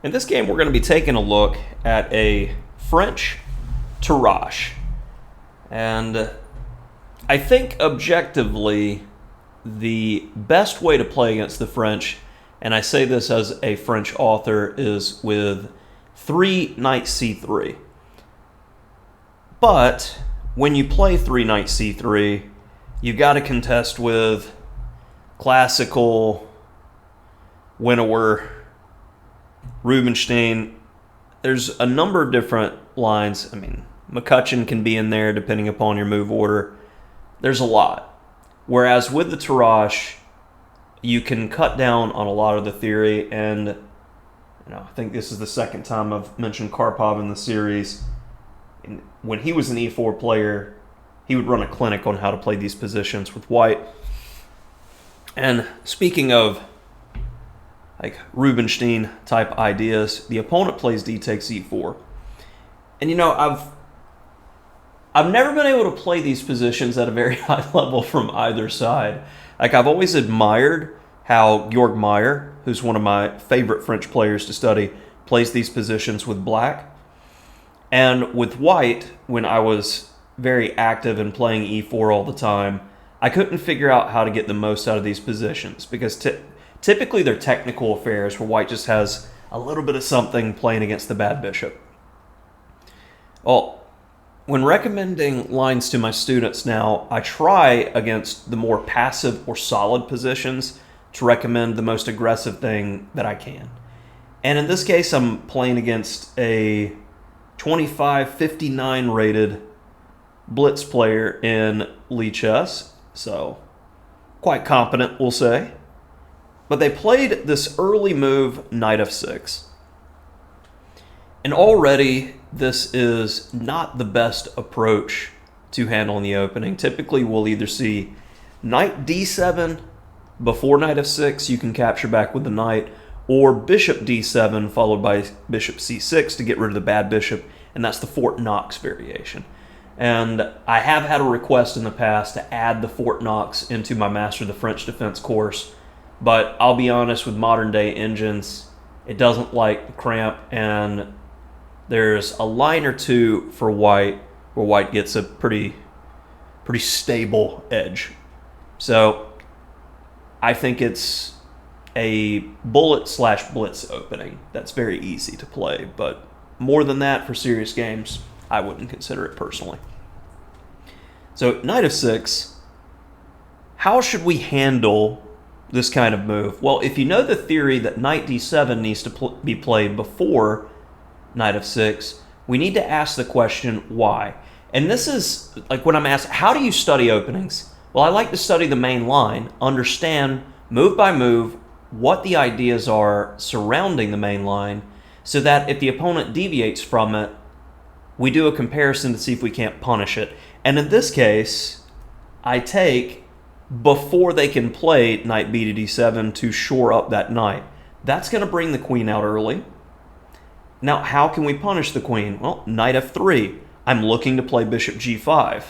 In this game, we're going to be taking a look at a French tirage. And I think objectively, the best way to play against the French, and I say this as a French author, is with 3 knight c3. But when you play 3 knight c3, you got to contest with classical Winnower, Rubinstein. There's a number of different lines. I mean, McCutcheon can be in there depending upon your move order. There's a lot. Whereas with the tirage, you can cut down on a lot of the theory. And I think this is the second time I've mentioned Karpov in the series. And when he was an e4 player, he would run a clinic on how to play these positions with white. And speaking of like Rubinstein type ideas, the opponent plays d takes e4. And I've never been able to play these positions at a very high level from either side. Like, I've always admired how Georg Meyer, who's one of my favorite French players to study, plays these positions with black. And with white, when I was very active in playing e4 all the time, I couldn't figure out how to get the most out of these positions because typically they're technical affairs where white just has a little bit of something playing against the bad bishop. Well, when recommending lines to my students now, I try against the more passive or solid positions to recommend the most aggressive thing that I can. And in this case, I'm playing against a 2559 rated blitz player in Lichess, so quite competent, we'll say. But they played this early move, knight f6. And already, this is not the best approach to handling the opening. Typically, we'll either see knight d7 before knight f6, you can capture back with the knight, or bishop d7 followed by bishop c6 to get rid of the bad bishop, and that's the Fort Knox variation. And I have had a request in the past to add the Fort Knox into my Master of the French Defense course, but I'll be honest, with modern day engines, it doesn't like the cramp, and there's a line or two for white where white gets a pretty stable edge. So I think it's a bullet/blitz opening that's very easy to play, but more than that, for serious games, I wouldn't consider it personally. So knight f6, how should we handle this kind of move? Well, if you know the theory that knight d7 needs to be played before knight f6, we need to ask the question, why? And this is like when I'm asked, how do you study openings? Well, I like to study the main line, understand move by move what the ideas are surrounding the main line, so that if the opponent deviates from it, we do a comparison to see if we can't punish it. And in this case, I take before they can play knight b to d7 to shore up that knight. That's going to bring the queen out early. Now, how can we punish the queen? Well, knight f3. I'm looking to play bishop g5.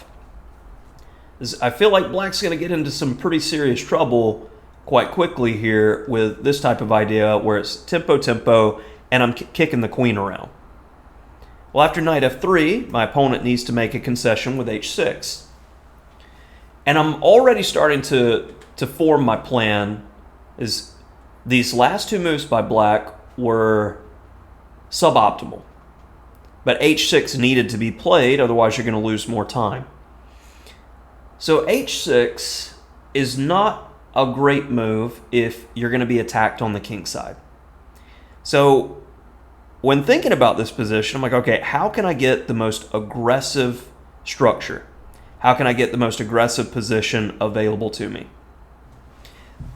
I feel like black's going to get into some pretty serious trouble quite quickly here with this type of idea where it's tempo, and I'm kicking the queen around. Well, after knight f3, my opponent needs to make a concession with h6. And I'm already starting to form my plan. Is these last two moves by black were suboptimal. But h6 needed to be played, otherwise you're going to lose more time. So h6 is not a great move if you're going to be attacked on the king side. So when thinking about this position, I'm like, okay, how can I get the most aggressive structure? How can I get the most aggressive position available to me?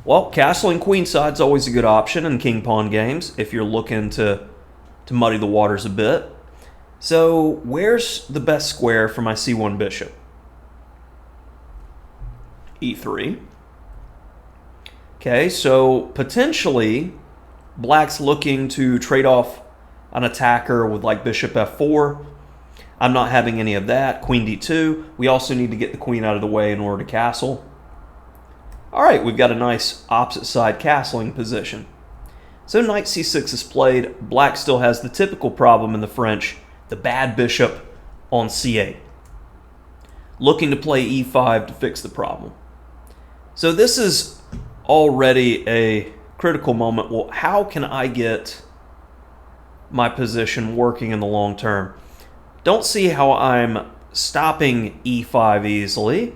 Well, castling queenside is always a good option in king-pawn games if you're looking to muddy the waters a bit. So where's the best square for my c1 bishop? e3. Okay, so potentially black's looking to trade off an attacker with like bishop f4. I'm not having any of that. Queen d2. We also need to get the queen out of the way in order to castle. All right, we've got a nice opposite side castling position. So knight c6 is played. Black still has the typical problem in the French, the bad bishop on c8. Looking to play e5 to fix the problem. So this is already a critical moment. Well, how can I get my position working in the long term? Don't see how I'm stopping e5 easily,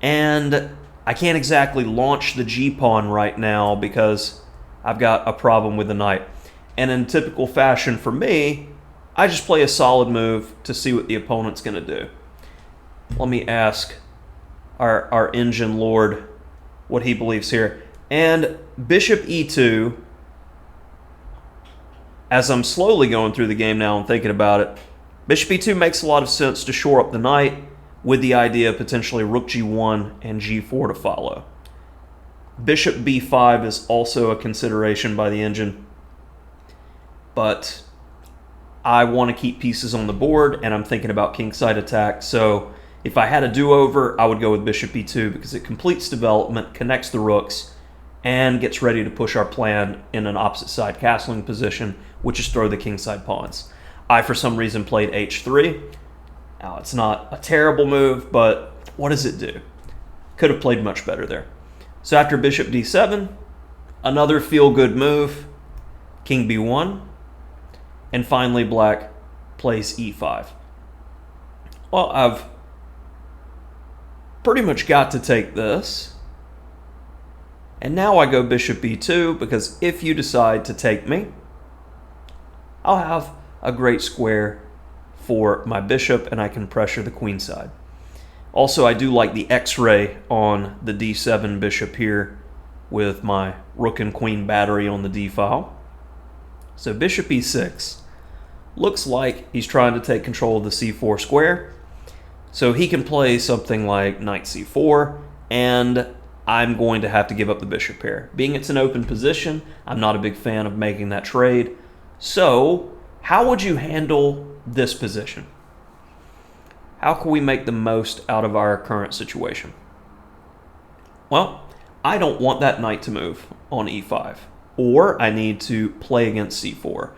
and I can't exactly launch the g-pawn right now because I've got a problem with the knight. And in typical fashion for me, I just play a solid move to see what the opponent's going to do. Let me ask our engine lord what he believes here. And bishop e2, as I'm slowly going through the game now and thinking about it, bishop e2 makes a lot of sense to shore up the knight with the idea of potentially rook g1 and g4 to follow. Bishop b5 is also a consideration by the engine, but I want to keep pieces on the board, and I'm thinking about kingside attack. So if I had a do-over, I would go with bishop e2 because it completes development, connects the rooks, and gets ready to push our plan in an opposite side castling position, which is throw the kingside pawns. I, for some reason, played h3. Now, it's not a terrible move, but what does it do? Could have played much better there. So after bishop d7, another feel-good move, king b1, and finally black plays e5. Well, I've pretty much got to take this. And now I go bishop b2 because if you decide to take me, I'll have a great square for my bishop and I can pressure the queen side. Also, I do like the X-ray on the d7 bishop here with my rook and queen battery on the d-file. So bishop e6 looks like he's trying to take control of the c4 square. So he can play something like knight c4, and I'm going to have to give up the bishop pair. Being it's an open position, I'm not a big fan of making that trade. So how would you handle this position? How can we make the most out of our current situation? Well, I don't want that knight to move on e5, or I need to play against c4.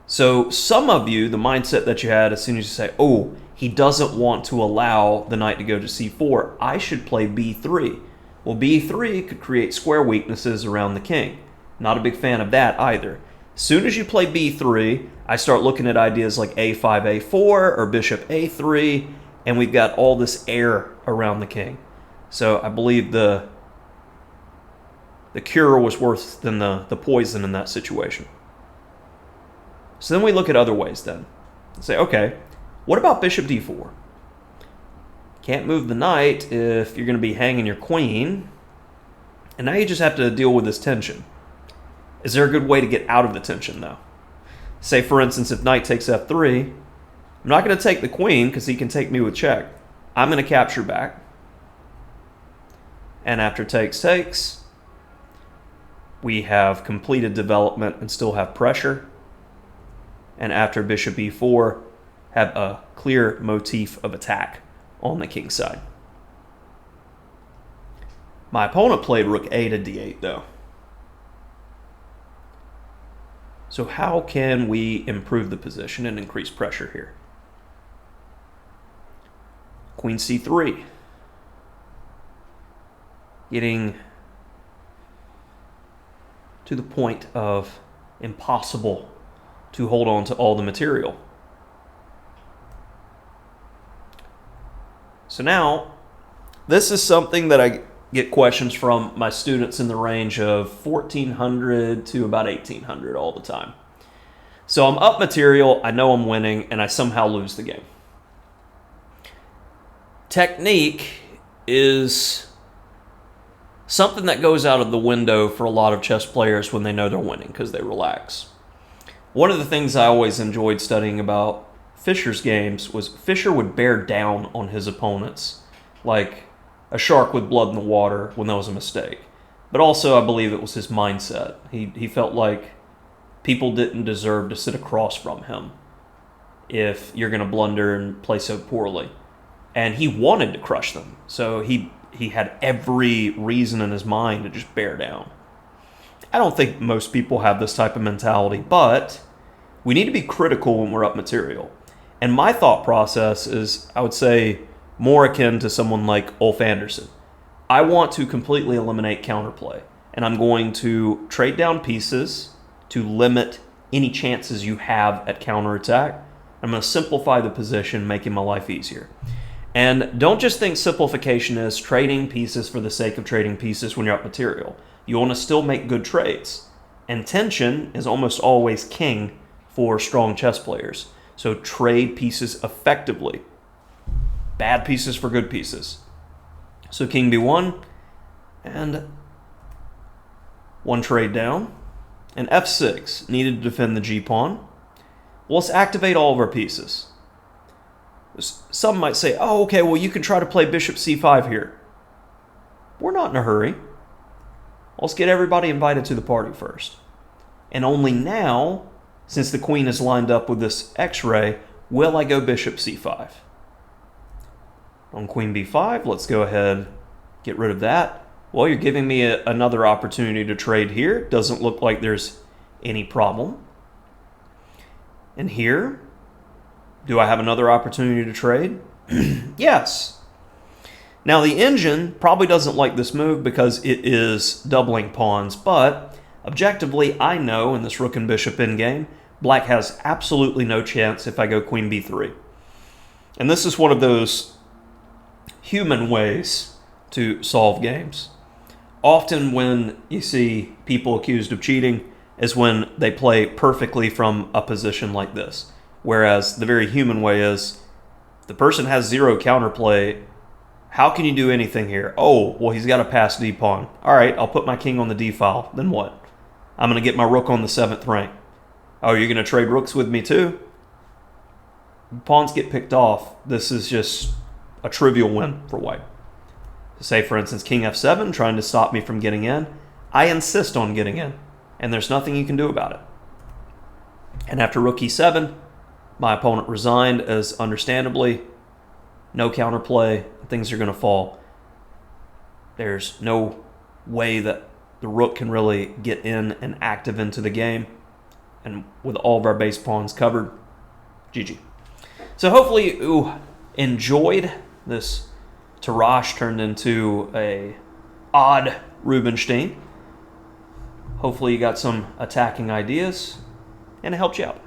So some of you, the mindset that you had as soon as you say, oh, he doesn't want to allow the knight to go to c4, I should play b3. Well, b3 could create square weaknesses around the king. Not a big fan of that either. As soon as you play b3, I start looking at ideas like a5, a4, or bishop a3, and we've got all this air around the king. So I believe the cure was worse than the poison in that situation. So then we look at other ways then. Say, okay, what about bishop d4? Can't move the knight if you're going to be hanging your queen. And now you just have to deal with this tension. Is there a good way to get out of the tension, though? Say, for instance, if knight takes f3, I'm not going to take the queen because he can take me with check. I'm going to capture back. And after takes, we have completed development and still have pressure. And after bishop e4, have a clear motif of attack on the king side. My opponent played rook a to d8, though. So how can we improve the position and increase pressure here? Queen c3. Getting to the point of impossible to hold on to all the material. So now, this is something that I get questions from my students in the range of 1,400 to about 1,800 all the time. So I'm up material, I know I'm winning, and I somehow lose the game. Technique is something that goes out of the window for a lot of chess players when they know they're winning because they relax. One of the things I always enjoyed studying about Fischer's games was Fischer would bear down on his opponents like a shark with blood in the water when that was a mistake. But also I believe it was his mindset. He felt like people didn't deserve to sit across from him if you're going to blunder and play so poorly. And he wanted to crush them. So he had every reason in his mind to just bear down. I don't think most people have this type of mentality, but we need to be critical when we're up material. And my thought process is, I would say, more akin to someone like Ulf Anderson. I want to completely eliminate counterplay, and I'm going to trade down pieces to limit any chances you have at counterattack. I'm going to simplify the position, making my life easier. And don't just think simplification is trading pieces for the sake of trading pieces when you're up material. You want to still make good trades. And tension is almost always king for strong chess players. So trade pieces effectively. Bad pieces for good pieces. So king b1, and one trade down. And f6, needed to defend the g-pawn. Well, let's activate all of our pieces. Some might say, oh, okay, well, you can try to play bishop c5 here. We're not in a hurry. Let's get everybody invited to the party first. And only now, since the queen is lined up with this x-ray, will I go bishop c5. On queen b5, let's go ahead, get rid of that. Well, you're giving me another opportunity to trade here. Doesn't look like there's any problem. And here, do I have another opportunity to trade? Yes. Now, the engine probably doesn't like this move because it is doubling pawns, but objectively, I know in this rook and bishop endgame, black has absolutely no chance if I go queen b3. And this is one of those human ways to solve games. Often when you see people accused of cheating is when they play perfectly from a position like this. Whereas the very human way is, the person has zero counterplay. How can you do anything here? Oh, well, he's got a pass d-pawn. All right, I'll put my king on the d-file. Then what? I'm going to get my rook on the 7th rank. Oh, you're going to trade rooks with me too? Pawns get picked off. This is just a trivial win for white. Say, for instance, king f7, trying to stop me from getting in. I insist on getting in, and there's nothing you can do about it. And after rook e7, my opponent resigned, as understandably, no counterplay, things are going to fall. There's no way that the rook can really get in and active into the game. And with all of our base pawns covered, GG. So hopefully you enjoyed this. Tarrasch turned into a odd Rubinstein. Hopefully you got some attacking ideas, and it helped you out.